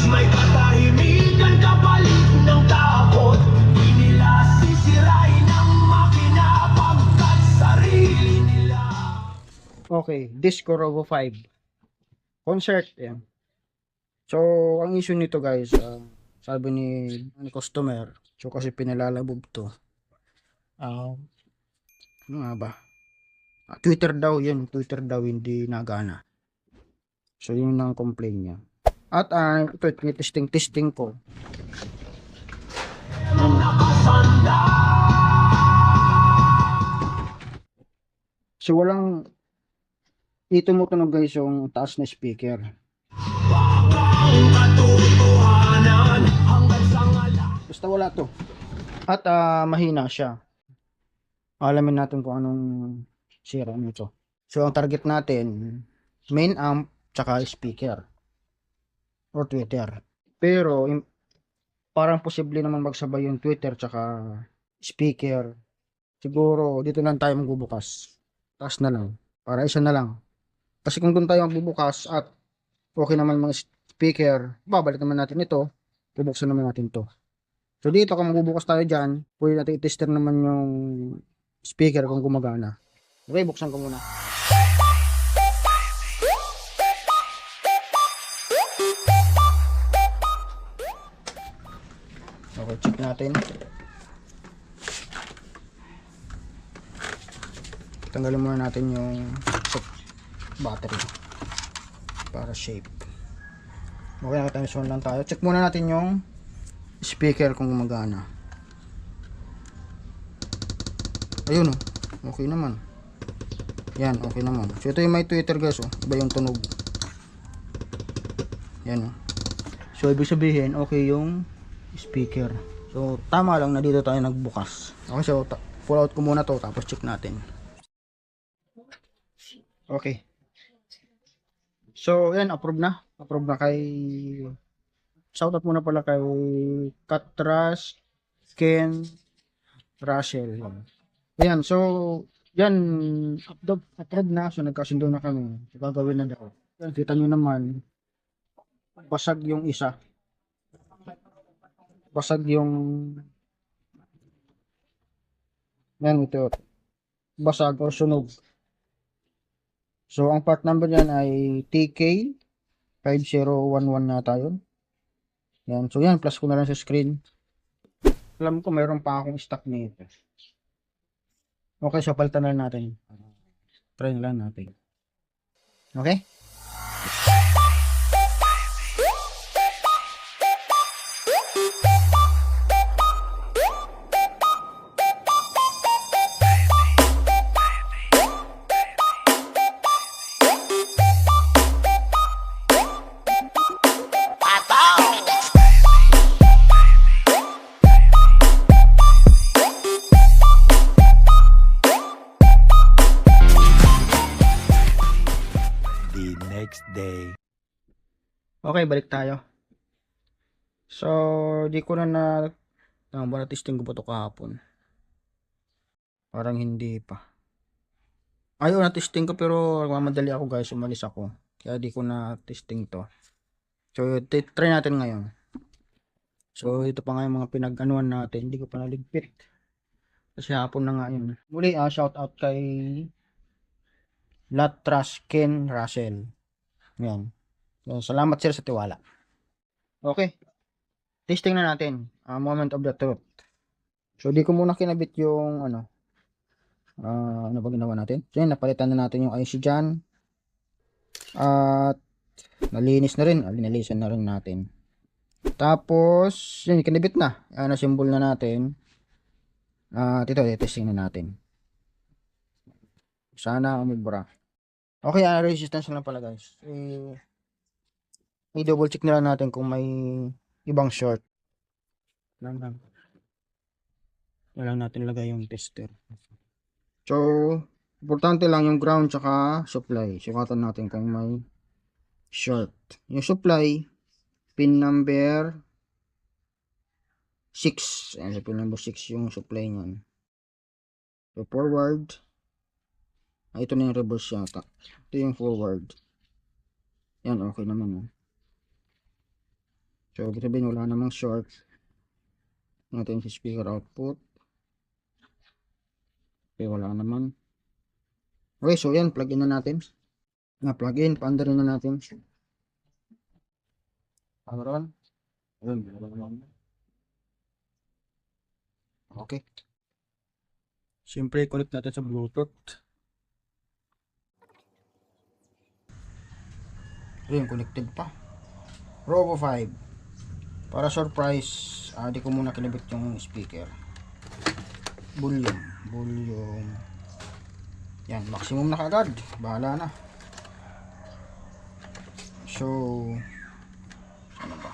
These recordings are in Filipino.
may katahimikan kapalit ng takot. Di nila sisirain ang makina pagkat sarili nila. Okay, Disco Robo 5 concert. Yan. So, ang issue nito guys, sabi ni customer, so kasi pinalalabog to. Ano nga ba? Twitter daw yun, Twitter daw hindi nagana. So, yun ang complaint niya. At ito, testing ko. So, walang tumutunog guys yung taas na speaker. Basta wala to. At mahina siya. Alamin natin kung anong sira nito. So, ang target natin, main amp, tsaka speaker. Or Twitter. Pero, parang posible naman magsabay yung Twitter tsaka speaker. Siguro, dito lang tayo magbubukas. Taas na lang. Para isa na lang. Kasi kung doon tayo magbubukas at okay naman mga speaker, babalik naman natin ito. Bubuksan naman natin to. So, dito kung magbubukas tayo dyan, pwede natin i-tester naman yung speaker kung gumagana. Okay, buksan ko muna. Okay, check natin. Tanggalin muna natin yung battery para shape. Okay, nakatimes 1 lang tayo. Check muna natin yung speaker kung gumagana. Ayun, okay naman. Yan, okay naman. So, ito yung may Twitter guys, iba yung tunog. Yan, So, ibig sabihin, okay yung speaker. So, tama lang na dito tayo nagbukas. Okay, so, pull out ko muna to, tapos check natin. Okay. So, yan, approve na. Approve na kay... Shoutout muna pala kay Katras, Ken, Russell. Ayan, so, yan, approve na. So, nagkasundo na kami. So, gagawin na daw. Yan, kita nyo naman, basag yung isa. Basag yung... Yan, ito. Basag o sunog. So, ang part number yan ay TK 5011 na tayo. Yan. So, yan. Plus ko na lang sa screen. Alam ko, mayroon pa akong stock nito. Okay, so palitan na natin. Try na lang natin. Okay? Next day. Okay, balik tayo. So, di ko na testing ko pa ito kahapon. Parang hindi pa. Ayaw na testing ko pero mamadali ako guys, umalis ako. Kaya di ko na testing to. So, try natin ngayon. So, ito pa nga yung mga pinag-anuan natin. Hindi ko pa naligpit. Kasi hapon na nga yun. Muli, shout out kay Latras Ken Russell. Yan. So, salamat sir sa tiwala. Okay. Testing na natin. Moment of the truth. So, di ko muna kinabit yung ano ba ginawa natin? So, yan, napalitan na natin yung IC dyan. At nalinis na rin. Linalisan na rin natin. Tapos, yun, kinabit na. Na-symbol na natin. Ito, testing na natin. Sana umibra. Okay, resistance lang pala guys. I-double check na lang natin kung may ibang short. Lang. Lang natin lagay yung tester. So, importante lang yung ground tsaka supply. Sukatan natin kung may short. Yung supply, pin number 6. Ayan, pin number 6 yung supply niyan. So, forward. Ito na yung reverse yata. Ito yung forward. Yan, okay naman. So, ibig sabihin wala namang short. Natin sa speaker output. Okay, wala naman. Okay, so yan, plug in na natin. Na-plug in, paanda rin na natin. Power on. Okay. Siyempre, connect natin sa Bluetooth. Ayun, connected pa. Robo 5. Para surprise, di ko muna kinabit yung speaker. Volume. Yan, maximum na kagad. Bahala na. So, ano ba?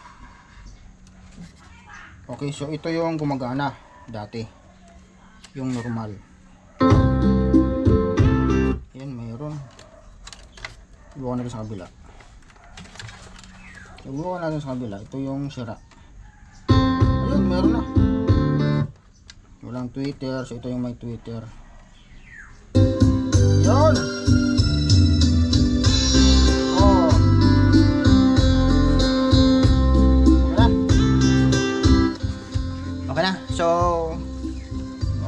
Okay, so ito yung gumagana dati. Yung normal. Yan, mayroon. Ibukan natin sa kabila. Ibukan natin sa kabila. Ito yung sira. Ayun, meron na. Walang Twitter. So, ito yung may Twitter. Yun! Oh. Okay na.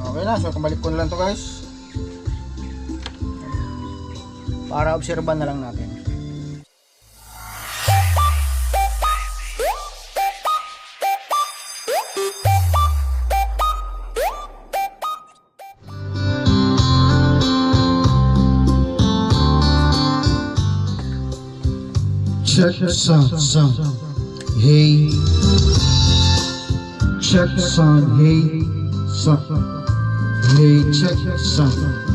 Okay na. So, kabalik ko na lang to guys. Para obserban na lang natin. Check sound. Hey. Check sound. Hey. Sound. Hey. Check sound.